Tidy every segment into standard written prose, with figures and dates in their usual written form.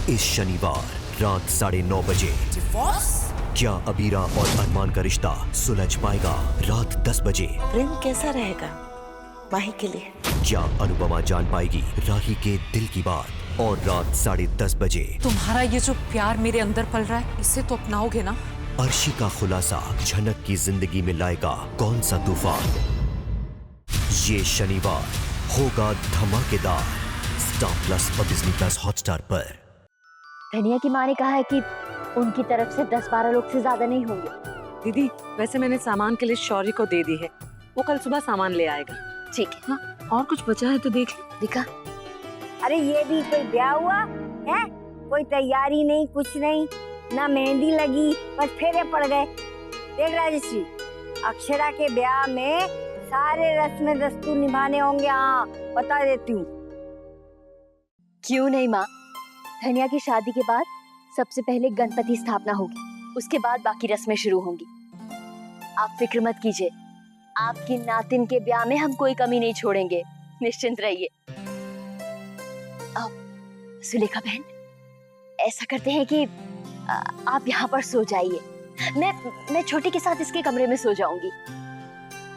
इस शनिवार रात 9:30 बजे। क्या अबीरा और अरमान का रिश्ता सुलझ पाएगा? रात 10 बजे। प्रेम कैसा रहेगा माही के लिए? क्या अनुपमा जान पाएगी राही के दिल की बात? और रात 10:30 बजे तुम्हारा ये जो प्यार मेरे अंदर पल रहा है, इसे तो अपनाओगे ना? अर्शी का खुलासा झनक की जिंदगी में लाएगा कौन सा तूफान? ये शनिवार होगा धमाकेदार। स्टार प्लस और डिज्नी प्लस हॉटस्टार पर। धनिया की माँ ने कहा है कि उनकी तरफ से 10-12 लोग से ज्यादा नहीं होंगे। दीदी वैसे मैंने सामान के लिस्ट शौर्य को दे दी है, वो कल सुबह सामान ले आएगा। ठीक है। हाँ, और कुछ बचा है तो देख ले। दिखा। अरे ये भी कोई ब्याह हुआ है? कोई तैयारी नहीं, कुछ नहीं, ना मेहंदी लगी, बस फेरे पड़ गए। देख राजश्री, अक्षरा के ब्याह में सारे रस्म दस्तूर निभाने होंगे। हाँ बता देती हूँ। क्यों नहीं माँ, धनिया की शादी के बाद सबसे पहले गणपति स्थापना होगी, उसके बाद बाकी रस्में शुरू होंगी। आप फिक्र मत कीजिए, आपकी नातिन के ब्याह में हम कोई कमी नहीं छोड़ेंगे, निश्चिंत रहिए। अब सुलेखा बहन, ऐसा करते हैं कि आप यहाँ पर सो जाइए, मैं छोटी के साथ इसके कमरे में सो जाऊंगी।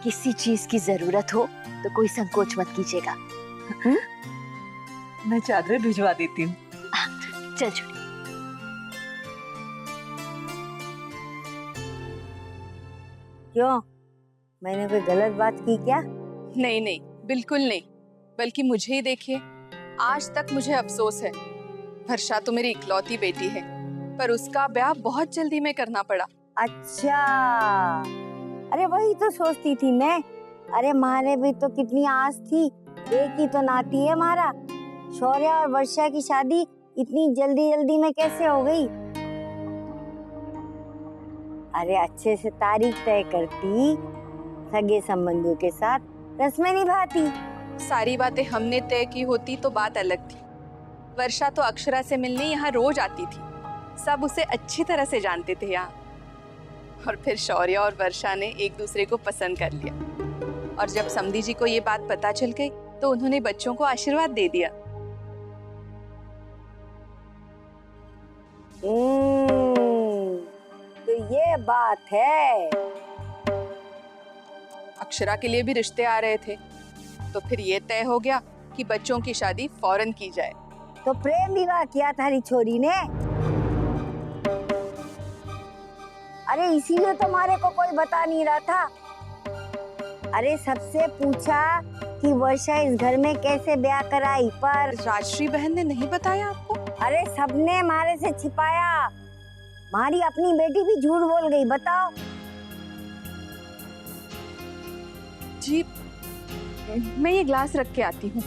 किसी चीज की जरूरत हो तो कोई संकोच मत कीजिएगा। मैं चादरें भिजवा देती हूँ। चल छोटी। क्यों, मैंने कोई गलत बात की क्या? नहीं नहीं, बिल्कुल नहीं। बल्कि मुझे ही देखिए, आज तक मुझे अफसोस है। वर्षा तो मेरी इकलौती बेटी है, पर उसका ब्याह बहुत जल्दी में करना पड़ा। अच्छा, अरे वही तो सोचती थी मैं। अरे हमारे भी तो कितनी आस थी, एक ही तो नाती है हमारा। शौर्य और वर्षा की शादी इतनी जल्दी जल्दी में कैसे हो गई? अरे अच्छे से तारीख तय करती, सगे संबंधियों के साथ रस्में निभाती। सारी बातें हमने तय की होती तो बात अलग थी। वर्षा तो अक्षरा से मिलने यहाँ रोज आती थी, सब उसे अच्छी तरह से जानते थे यहाँ। और फिर शौर्य और वर्षा ने एक दूसरे को पसंद कर लिया, और जब समधी जी को ये बात पता चल गई तो उन्होंने बच्चों को आशीर्वाद दे दिया। तो ये बात है। अक्षरा के लिए भी रिश्ते आ रहे थे, तो फिर ये तय हो गया कि बच्चों की शादी फौरन की जाए। तो प्रेम विवाह किया था हरी छोरी ने। अरे इसीलिए तो हमारे को कोई बता नहीं रहा था। अरे सबसे पूछा कि वर्षा इस घर में कैसे ब्याह कराई, पर राजश्री बहन ने नहीं बताया आपको? अरे सबने हमारे से छिपाया। हमारी अपनी बेटी भी झूठ बोल गई। बताओ जी, मैं ये ग्लास रख के आती हूँ।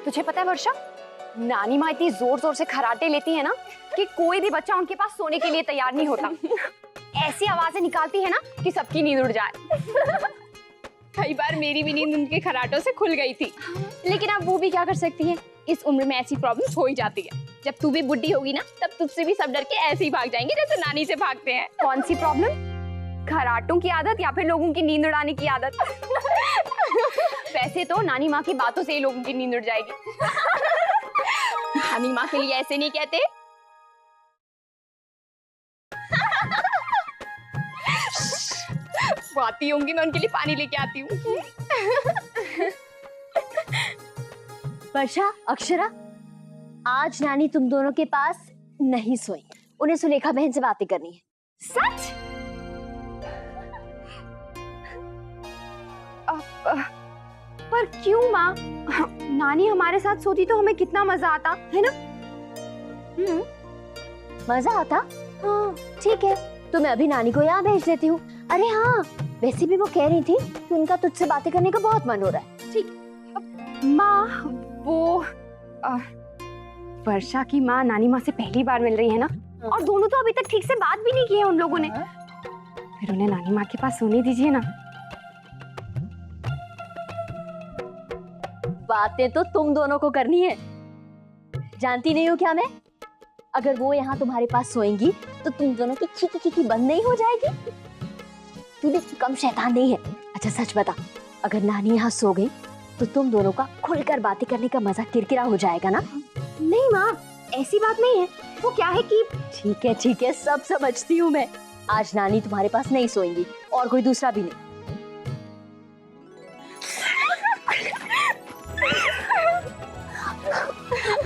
तुझे पता है वर्षा, नानी माँ इतनी जोर जोर से खर्राटे लेती है ना कि कोई भी बच्चा उनके पास सोने के लिए तैयार नहीं होता। ऐसी आवाजें निकालती है ना कि सबकी नींद उड़ जाए। कई बार मेरी भी नींद उनके खर्राटों से खुल गई थी, लेकिन अब वो भी क्या कर सकती है, इस उम्र में ऐसी प्रॉब्लम हो ही जाती है। जब तू भी बुढ़ी होगी ना, तब तुझसे भी सब डर के ऐसे ही भाग जाएंगे जैसे नानी से भागते हैं। कौन सी प्रॉब्लम? खर्राटों की आदत या फिर लोगों की नींद उड़ाने की आदत? वैसे तो नानी माँ की बातों से ही लोगों की नींद उड़ जाएगी। नानी माँ के लिए ऐसे नहीं कहते। आती होंगी, मैं उनके लिए पानी लेके आती हूँ। वर्षा, अक्षरा, आज नानी तुम दोनों के पास नहीं सोई, उन्हें सुलेखा बहन से बातें करनी है। सच? पर क्यों माँ? नानी हमारे साथ सोती तो हमें कितना मजा आता है ना? मजा आता? हाँ ठीक है, तो मैं अभी नानी को यहाँ भेज देती हूँ। अरे हाँ, वैसे भी वो कह रही थी कि उनका तुझसे बातें करने का बहुत मन हो रहा है। ठीक। माँ, वो वर्षा की माँ नानी माँ से पहली बार मिल रही है ना, और दोनों तो अभी तक ठीक से बात भी नहीं की है उन लोगों ने। फिर उन्हें नानी माँ के पास सोने दीजिए ना। बातें तो तुम दोनों को करनी है, जानती नहीं हो क्या मैं? अगर वो यहाँ तुम्हारे पास सोएंगी तो तुम दोनों की खीकी खीकी बंद नहीं हो जाएगी? तू भी कम शैतान नहीं है। अच्छा सच बता, अगर नानी यहाँ सो गई तो तुम दोनों का खुलकर बातें करने का मजा किरकिरा हो जाएगा ना? नहीं माँ, ऐसी बात नहीं है। वो क्या है कि ठीक है, सब समझती हूँ मैं। आज नानी तुम्हारे पास नहीं सोएंगी और कोई दूसरा भी नहीं।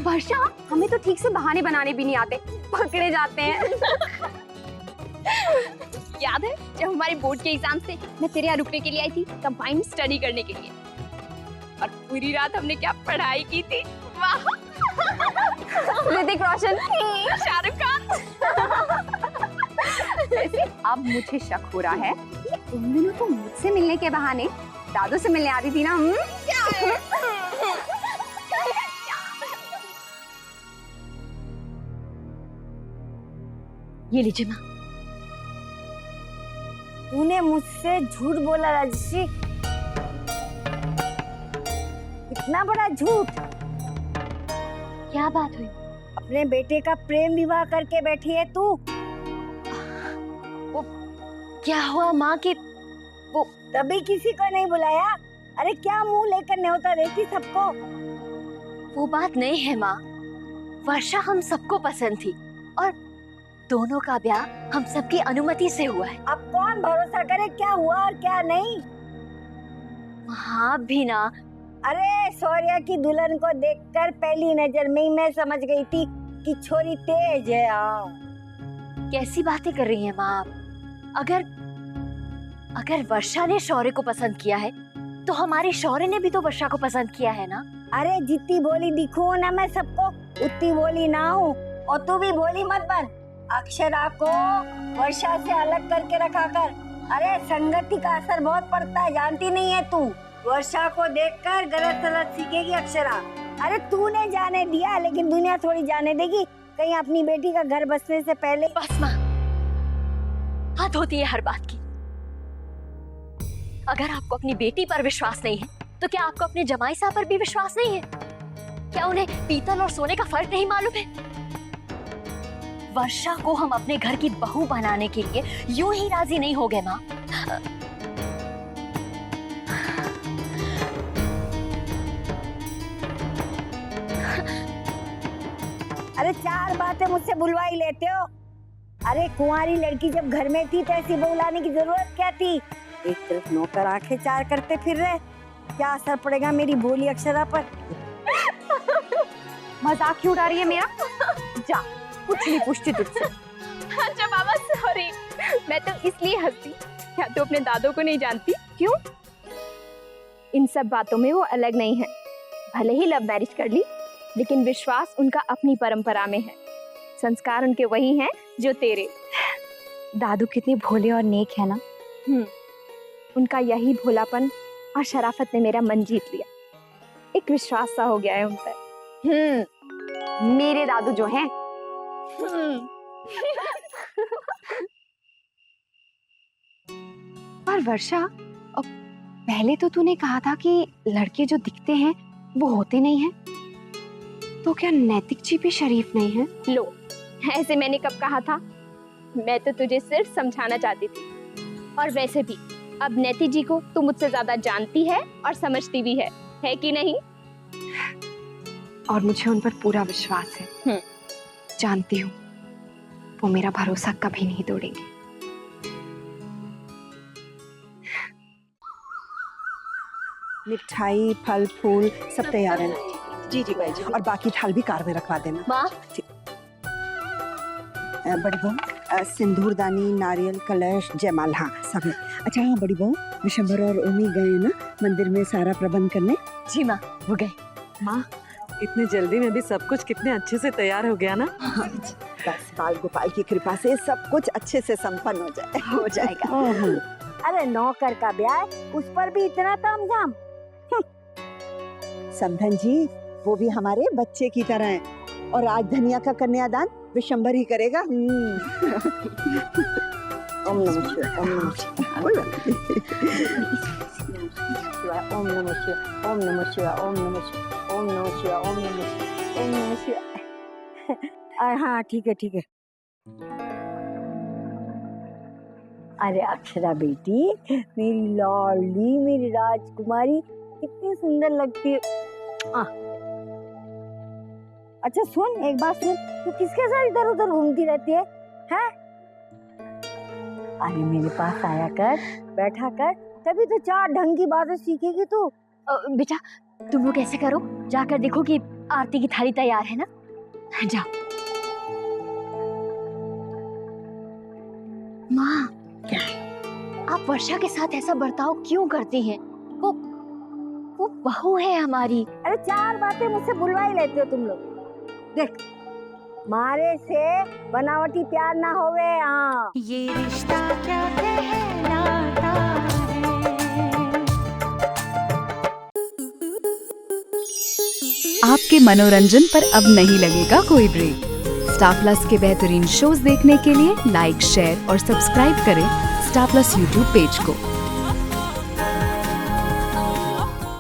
वर्षा, हमें तो ठीक से बहाने बनाने भी नहीं आते, पकड़े जाते हैं। याद है जब हमारे बोर्ड के एग्जाम से मैं तेरे यहाँ रुकने के लिए आई थी, कंबाइंड स्टडी करने के लिए, और पूरी रात हमने क्या पढ़ाई की थी। वाह, ऋतिक रोशन, शाहरुख खान। वैसे अब मुझे शक हो रहा है कि उन दिनों तो मुझसे मिलने के बहाने दादू से मिलने आती थी ना। क्या है? ये लीजिए माँ। तूने मुझसे झूठ बोला राजश्री, इतना बड़ा झूठ। क्या बात हुई? अपने बेटे का प्रेम विवाह करके बैठी है तू। वो क्या हुआ माँ कि वो तभी किसी को नहीं बुलाया? अरे क्या मुंह लेकर न्योता देती सबको। वो बात नहीं है माँ, वर्षा हम सबको पसंद थी और दोनों का ब्याह हम सबकी अनुमति से हुआ है। अब कौन भरोसा करे क्या हुआ और क्या नहीं? हाँ भी ना। अरे शौर्या की दुल्हन को देखकर पहली नजर में ही मैं समझ गई थी कि छोरी तेज है। कैसी बातें कर रही हैं माँ आप? अगर वर्षा ने शौर्य को पसंद किया है तो हमारे शौर्य ने भी तो वर्षा को पसंद किया है ना। अरे जितनी बोली दिखूं ना मैं सबको, उतनी बोली ना हूँ। और तू भी बोली मत बन। अक्षरा को वर्षा से अलग करके रखा कर। अरे संगति का असर बहुत पड़ता है, जानती नहीं है तू? वर्षा को देखकर गलत सलत सीखेगी अक्षरा। अरे तूने जाने दिया, लेकिन दुनिया थोड़ी जाने देगी कहीं अपनी बेटी का घर बसने से पहले। बस माँ, हद होती है हर बात की। अगर आपको अपनी बेटी पर विश्वास नहीं है तो क्या आपको अपने जमाई साहब पर भी विश्वास नहीं है? क्या उन्हें पीतल और सोने का फर्क नहीं मालूम है? वर्षा को हम अपने घर की बहू बनाने के लिए यूं ही राजी नहीं हो गए माँ। अरे चार बातें मुझसे बुलवा ही लेते हो। अरे कुंवारी लड़की जब घर में थी तो ऐसी बहू लाने की जरूरत क्या थी? एक तरफ नौकर आंखें चार करते फिर रहे, क्या असर पड़ेगा मेरी भोली अक्षरा पर? मजाक क्यों उड़ा रही है मेरा? जा, कुछ नहीं पूछती तुझसे। अच्छा बाबा सॉरी, मैं तो इसलिए हंसी, क्या तू अपने दादू को नहीं जानती? क्यों? इन सब बातों में वो अलग नहीं है। भले ही लव मैरिज कर ली, लेकिन विश्वास उनका अपनी परंपरा में है। संस्कार उनके वही हैं जो तेरे। दादू कितने भोले और नेक है ना। उनका यही भोलापन और शराफत ने मेरा मन जीत लिया। एक विश्वास सा हो गया है उन पर। मेरे दादू जो हैं। पर वर्षा, पहले तो तूने कहा था कि लड़के जो दिखते हैं वो होते नहीं हैं, तो क्या नैतिक जी भी शरीफ नहीं है? लो, ऐसे मैंने कब कहा था? मैं तो तुझे सिर्फ समझाना चाहती थी। और वैसे भी अब नैतिक जी को तू मुझसे ज्यादा जानती है और समझती भी है कि नहीं? और मुझे उन पर पूरा विश्वास है। जानती हूँ वो मेरा भरोसा कभी नहीं तोड़ेंगे। मिठाई, फल फूल सब तैयार है ना? जी जी भाई जी। और बाकी थाल भी कार में रखवा देना। माँ, बड़ी बहू, सिंदूरदानी, नारियल, कलश, जयमाल, हाँ सब है। अच्छा हाँ बड़ी बहू, विशंबर और ओमी गए ना मंदिर में सारा प्रबंध करने? जी माँ, वो गए। माँ, इतने जल्दी में भी सब कुछ कितने अच्छे से तैयार हो गया ना। बस बाल गोपाल की कृपा से सब कुछ अच्छे से संपन्न हो जाए। हो जाएगा। अरे नौकर का ब्याह, उस पर भी इतना तामझाम। समधन जी वो भी हमारे बच्चे की तरह है, और आज धनिया का कन्यादान विशंबर ही करेगा। ओम नमः शिवाय, ओम नमः शिवाय, ओम नमः शिवाय, ओम नमः शिवाय, ओम नमः शिवाय, ओम नमः शिवाय, ओम नमः शिवाय, ओम नमः शिवाय। हाँ ठीक है ठीक है। अरे अक्षरा बेटी, मेरी लाडली, मेरी राजकुमारी, कितनी सुंदर लगती है। अच्छा सुन, एक बात सुन, तू किसके साथ इधर उधर घूमती रहती है? हैं? अरे मेरे पास आया कर, बैठा कर, तभी तो चार ढंग की बातें सीखेगी तू। बेटा तुम लोग ऐसे करो, जाकर देखो कि आरती की थाली तैयार है ना। जाओ। माँ, क्या? आप वर्षा के साथ ऐसा बर्ताव क्यों करती हैं? वो बहू है हमारी। अरे चार बातें मुझसे बुलवा ही लेते हो तुम लोग। देख, मारे से बनावटी प्यार ना होवे। हाँ, ये रिश्ता क्या कहलाता है। आपके मनोरंजन पर अब नहीं लगेगा कोई ब्रेक। स्टार प्लस के बेहतरीन शोज देखने के लिए लाइक, शेयर और सब्सक्राइब करें स्टार प्लस यूट्यूब पेज को।